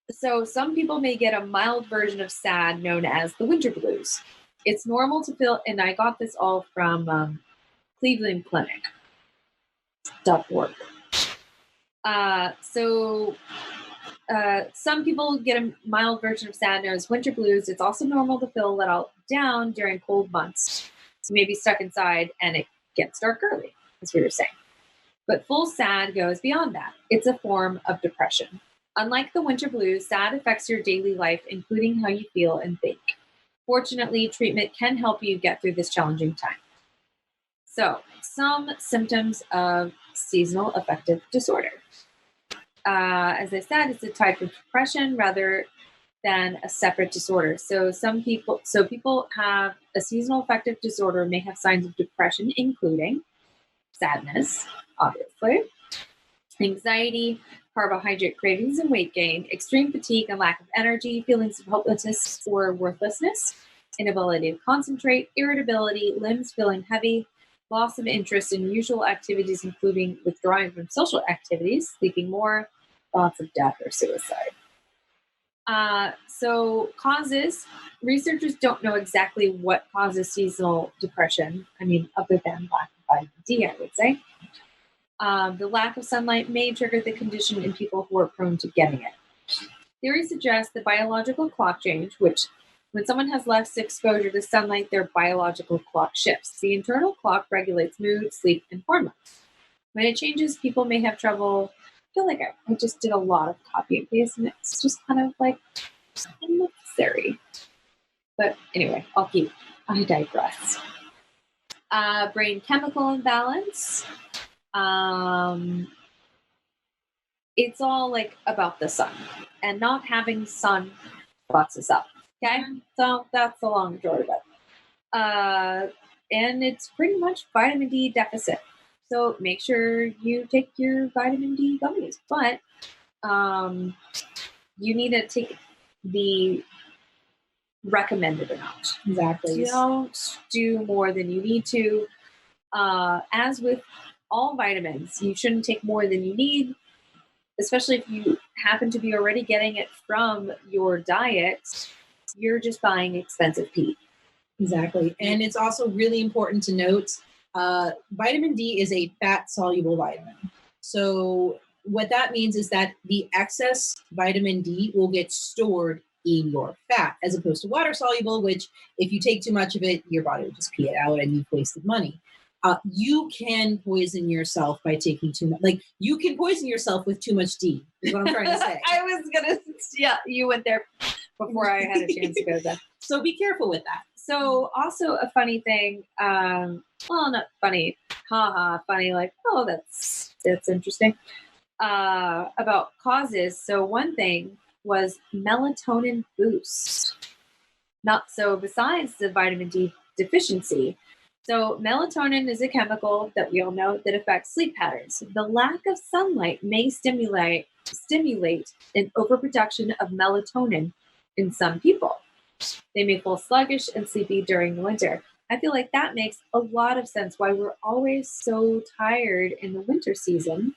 [SPEAKER 2] So some people may get a mild version of SAD known as the winter blues. It's normal to feel, and I got this all from Cleveland Clinic.org. Some people get a mild version of SAD known as winter blues. It's also normal to feel let out down during cold months. So maybe stuck inside and it gets dark early, as we were saying. But full SAD goes beyond that. It's a form of depression. Unlike the winter blues, SAD affects your daily life, including how you feel and think. Fortunately, treatment can help you get through this challenging time. So, some symptoms of seasonal affective disorder. As I said, it's a type of depression rather than a separate disorder. So people have a seasonal affective disorder may have signs of depression, including sadness, obviously, anxiety, carbohydrate cravings and weight gain, extreme fatigue and lack of energy, feelings of hopelessness or worthlessness, inability to concentrate, irritability, limbs feeling heavy, loss of interest in usual activities, including withdrawing from social activities, sleeping more, thoughts of death or suicide. So causes, researchers don't know exactly what causes seasonal depression. I mean, other than lack of vitamin D, I would say. The lack of sunlight may trigger the condition in people who are prone to getting it. Theory suggests the biological clock change, which when someone has less exposure to sunlight, their biological clock shifts. The internal clock regulates mood, sleep, and hormones. When it changes, people may have trouble. I feel like I just did a lot of copy and paste, and it's just kind of like unnecessary. But anyway, I digress. Brain chemical imbalance. It's all like about the sun, and not having sun fucks us up. Okay, so that's the long and short of it. And it's pretty much vitamin D deficit. So make sure you take your vitamin D gummies, but you need to take the recommended amount.
[SPEAKER 3] Exactly.
[SPEAKER 2] Don't do more than you need to. As with all vitamins, you shouldn't take more than you need, especially if you happen to be already getting it from your diet. You're just buying expensive pee.
[SPEAKER 3] Exactly. And it's also really important to note, vitamin D is a fat-soluble vitamin. So what that means is that the excess vitamin D will get stored in your fat, as opposed to water-soluble, which if you take too much of it, your body will just pee it out and you've wasted money. You can poison yourself by taking too much. Like, you can poison yourself with too much D, is what I'm trying to say.
[SPEAKER 2] I was going to, yeah, you went there before I had a chance to go there.
[SPEAKER 3] So be careful with that.
[SPEAKER 2] So also a funny thing, well, not funny, funny, like, oh, that's interesting, about causes. So one thing was melatonin boost. Besides the vitamin D deficiency. So melatonin is a chemical that we all know that affects sleep patterns. The lack of sunlight may stimulate an overproduction of melatonin in some people. They may feel sluggish and sleepy during the winter. I feel like that makes a lot of sense why we're always so tired in the winter season,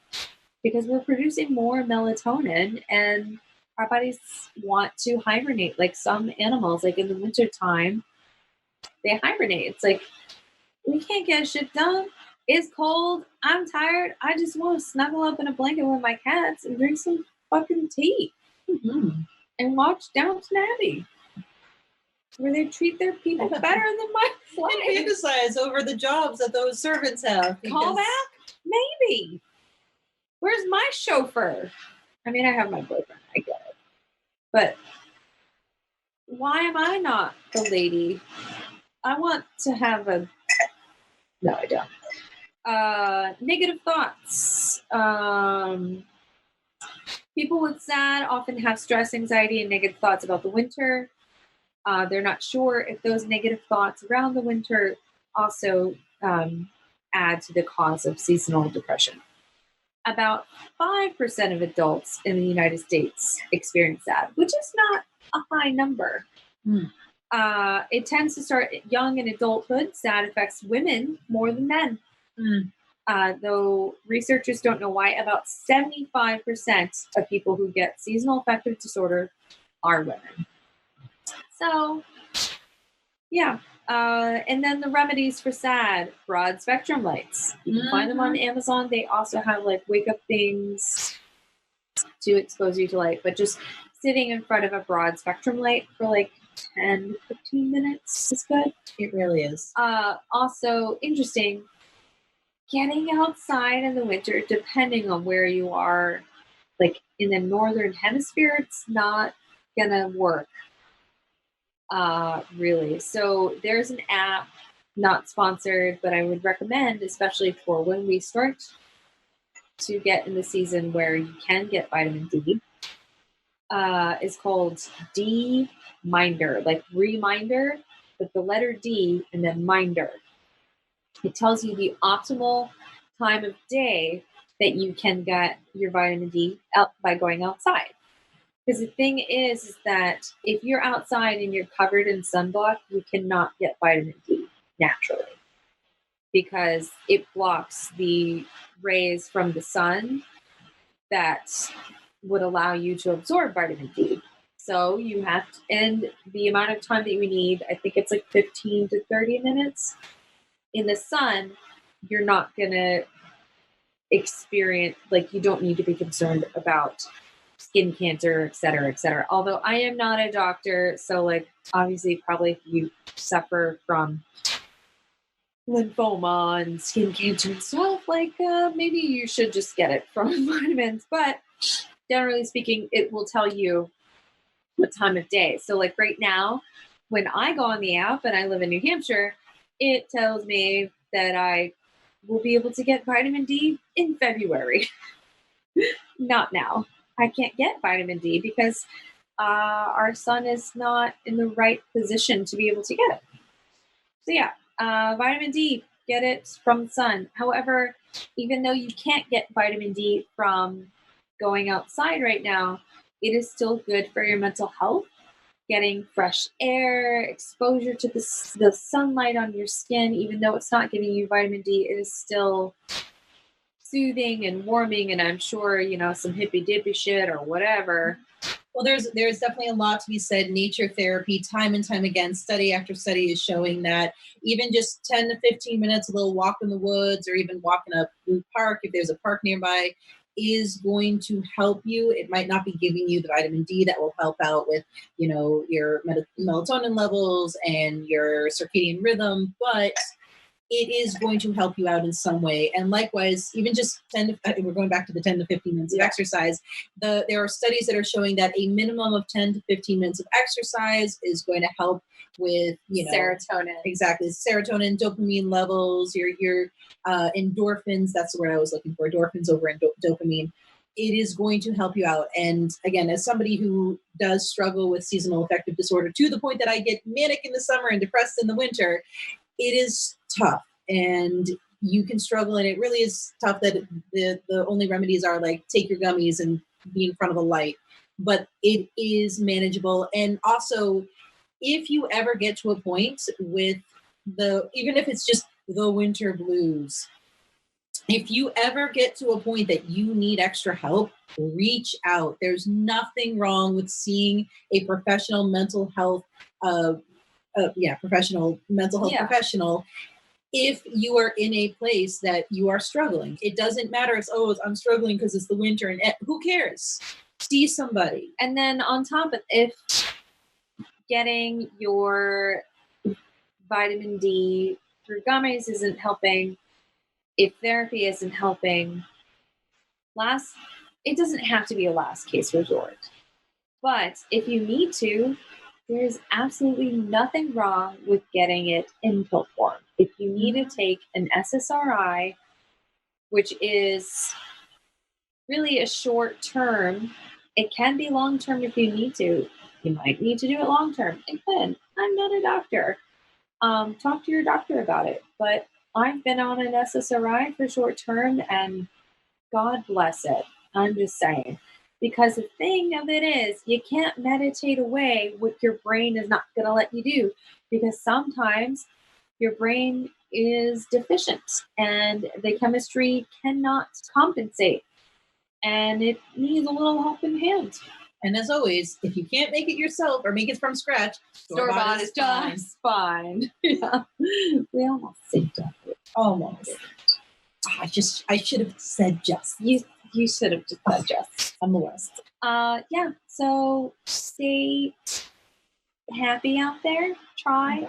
[SPEAKER 2] because we're producing more melatonin and our bodies want to hibernate. Like some animals, like in the winter time, they hibernate. It's like, we can't get shit done. It's cold. I'm tired. I just want to snuggle up in a blanket with my cats and drink some fucking tea.
[SPEAKER 3] Mm-hmm.
[SPEAKER 2] and watch Downton Abbey, where they treat their people better than my
[SPEAKER 3] And
[SPEAKER 2] flight.
[SPEAKER 3] fantasize over the jobs that those servants have.
[SPEAKER 2] Call
[SPEAKER 3] because-
[SPEAKER 2] back? Maybe. Where's my chauffeur? I mean, I have my boyfriend. I get it. But why am I not the lady? I want to have a... No, I don't. Negative thoughts. People with SAD often have stress, anxiety, and negative thoughts about the winter. They're not sure if those negative thoughts around the winter also add to the cause of seasonal depression. About 5% of adults in the United States experience SAD, which is not a high number.
[SPEAKER 3] Mm.
[SPEAKER 2] It tends to start young in adulthood. SAD affects women more than men.
[SPEAKER 3] Mm.
[SPEAKER 2] Though researchers don't know why, about 75% of people who get seasonal affective disorder are women. So, yeah. And then the remedies for SAD, broad spectrum lights. You can find them on Amazon. They also have like wake up things to expose you to light, but just sitting in front of a broad spectrum light for like 10 to 15 minutes is good.
[SPEAKER 3] It really is.
[SPEAKER 2] Also, interesting, getting outside in the winter, depending on where you are, like in the northern hemisphere, it's not gonna work. Really. So there's an app, not sponsored, but I would recommend, especially for when we start to get in the season where you can get vitamin D. Is called D Minder, like reminder, but the letter D and then Minder. It tells you the optimal time of day that you can get your vitamin D out by going outside. Because the thing is that if you're outside and you're covered in sunblock, you cannot get vitamin D naturally because it blocks the rays from the sun that would allow you to absorb vitamin D. So you have to, and the amount of time that you need, I think it's like 15 to 30 minutes in the sun, you're not going to experience, like you don't need to be concerned about skin cancer, et cetera, et cetera. Although I am not a doctor, so like obviously probably if you suffer from lymphoma and skin cancer and stuff, like maybe you should just get it from vitamins. But generally speaking, it will tell you what time of day. So like right now, when I go on the app and I live in New Hampshire, it tells me that I will be able to get vitamin D in February. Not now. I can't get vitamin D because our sun is not in the right position to be able to get it. So yeah, vitamin D, get it from the sun. However, even though you can't get vitamin D from going outside right now, it is still good for your mental health. Getting fresh air, exposure to the sunlight on your skin, even though it's not giving you vitamin D, it is still soothing and warming, and I'm sure, you know, some hippy dippy shit or whatever.
[SPEAKER 3] Well, there's definitely a lot to be said. Nature therapy, time and time again, study after study is showing that even just 10 to 15 minutes, a little walk in the woods or even walking up Blue Park, if there's a park nearby, is going to help you. It might not be giving you the vitamin D that will help out with, you know, your melatonin levels and your circadian rhythm, but it is going to help you out in some way. And likewise, even just we're going back to the 10 to 15 minutes of exercise. There are studies that are showing that a minimum of 10 to 15 minutes of exercise is going to help with, you know,
[SPEAKER 2] serotonin.
[SPEAKER 3] Exactly. Serotonin, dopamine levels, your endorphins. That's the word I was looking for. Endorphins over dopamine. It is going to help you out. And again, as somebody who does struggle with seasonal affective disorder to the point that I get manic in the summer and depressed in the winter, it is tough and you can struggle, and it really is tough that the only remedies are like take your gummies and be in front of a light, but it is manageable. And also, if you ever get to a point with even if it's just the winter blues, if you ever get to a point that you need extra help, reach out. There's nothing wrong with seeing a professional mental health professional mental health professional if you are in a place that you are struggling. It doesn't matter if I'm struggling because it's the winter and who cares? see somebody.
[SPEAKER 2] And then on top of if getting your vitamin D through gummies isn't helping, if therapy isn't helping, it doesn't have to be a last case resort. But if you need to, there's absolutely nothing wrong with getting it in pill form. If you need to take an SSRI, which is really a short term, it can be long term if you need to. You might need to do it long term. Again, I'm not a doctor. Talk to your doctor about it. But I've been on an SSRI for short term, and God bless it. I'm just saying. Because the thing of it is, you can't meditate away what your brain is not going to let you do. Because sometimes your brain is deficient and the chemistry cannot compensate. And it needs a little helping hand.
[SPEAKER 3] And as always, if you can't make it yourself or make it from scratch,
[SPEAKER 2] Store-bought is just fine. Yeah. We almost said that.
[SPEAKER 3] Almost. I should have said just.
[SPEAKER 2] You should have just said just.
[SPEAKER 3] I'm the worst.
[SPEAKER 2] Yeah. So stay happy out there. Try.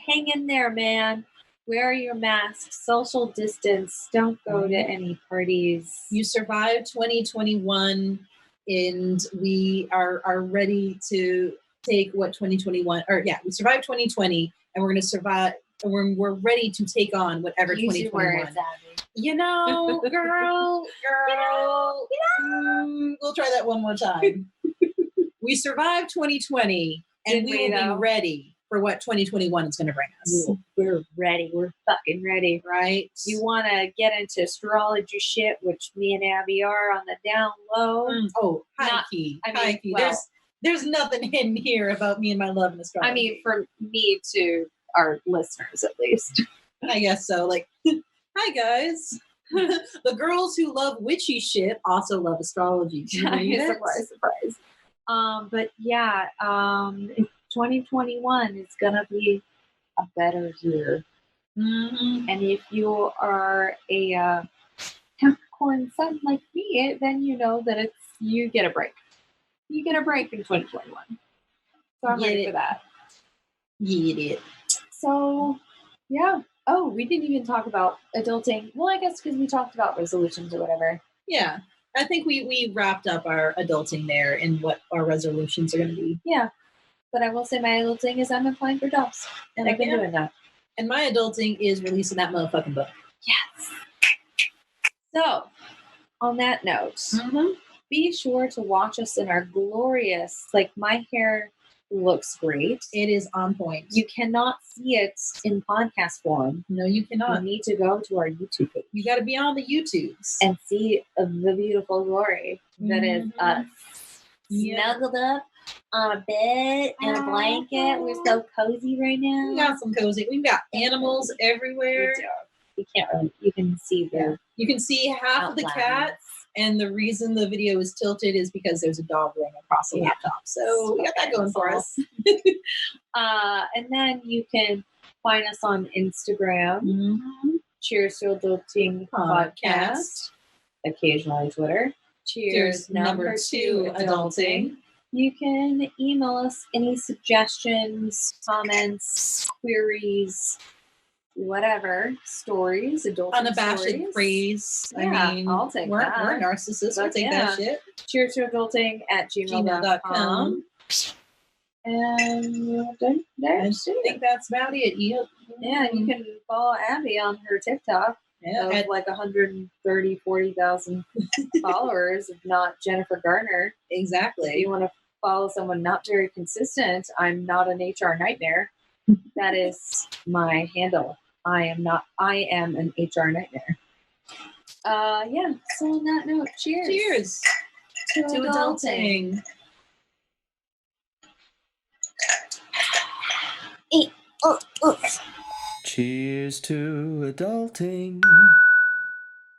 [SPEAKER 2] Hang in there, man. Wear your mask. Social distance. Don't go to any parties.
[SPEAKER 3] You survived 2021, and we are ready to take what 2021. We survived 2020, and we're going to survive. We're ready to take on whatever 2021. You know, girl. We'll try that one more time. We survived 2020, and we will be ready for what 2021 is going to bring us.
[SPEAKER 2] We're ready. We're fucking ready.
[SPEAKER 3] Right?
[SPEAKER 2] You want to get into astrology shit, which me and Abby are on the down low.
[SPEAKER 3] High key. Well, there's nothing hidden here about me and my love in astrology.
[SPEAKER 2] I mean, from me to our listeners, at least.
[SPEAKER 3] I guess so. Like, hi guys. The girls who love witchy shit also love astrology.
[SPEAKER 2] Surprise. But yeah, 2021 is gonna be a better year.
[SPEAKER 3] Mm-hmm.
[SPEAKER 2] And if you are a Capricorn sun like me, then you know that you get a break. You get a break in 2021. So I'm ready for that.
[SPEAKER 3] Get it.
[SPEAKER 2] So, yeah. Oh, we didn't even talk about adulting. Well, I guess because we talked about resolutions or whatever.
[SPEAKER 3] Yeah. I think we wrapped up our adulting there and what our resolutions are going to be.
[SPEAKER 2] Yeah. But I will say my adulting is I'm applying for jobs. And I've been doing that.
[SPEAKER 3] And my adulting is releasing that motherfucking book.
[SPEAKER 2] Yes. So, on that note, be sure to watch us in our glorious, my hair looks great.
[SPEAKER 3] It is on point.
[SPEAKER 2] You cannot see it in podcast form.
[SPEAKER 3] No, you cannot.
[SPEAKER 2] You need to go to our YouTube page.
[SPEAKER 3] You got to be on the YouTubes.
[SPEAKER 2] And see the beautiful glory that is us. Snuggled up on a bed and a blanket. We're so cozy right now.
[SPEAKER 3] We got some cozy. We've got animals everywhere.
[SPEAKER 2] You can't really, you can see
[SPEAKER 3] You can see half of the cats. And the reason the video is tilted is because there's a dog running across the laptop. So we got that going for us.
[SPEAKER 2] And then you can find us on Instagram. Cheers to Adulting Podcast. Occasionally Twitter. Cheers number 2 Adulting. You can email us any suggestions, comments, queries, whatever, stories, adult
[SPEAKER 3] unabashed
[SPEAKER 2] stories.
[SPEAKER 3] Praise.
[SPEAKER 2] Yeah,
[SPEAKER 3] I mean,
[SPEAKER 2] I'll take that.
[SPEAKER 3] We're narcissists. We'll take that shit.
[SPEAKER 2] Cheers to adulting at gmail.com. And
[SPEAKER 3] I think that's about it.
[SPEAKER 2] Yeah, and you can follow Abby on her TikTok.
[SPEAKER 3] Yeah,
[SPEAKER 2] of 40,000 followers, if not Jennifer Garner.
[SPEAKER 3] Exactly.
[SPEAKER 2] If you want to follow someone not very consistent, I'm not an HR nightmare. That is my handle. I am an HR nightmare. Yeah. So on that note, cheers.
[SPEAKER 3] Cheers
[SPEAKER 2] to adulting.
[SPEAKER 1] Cheers to adulting.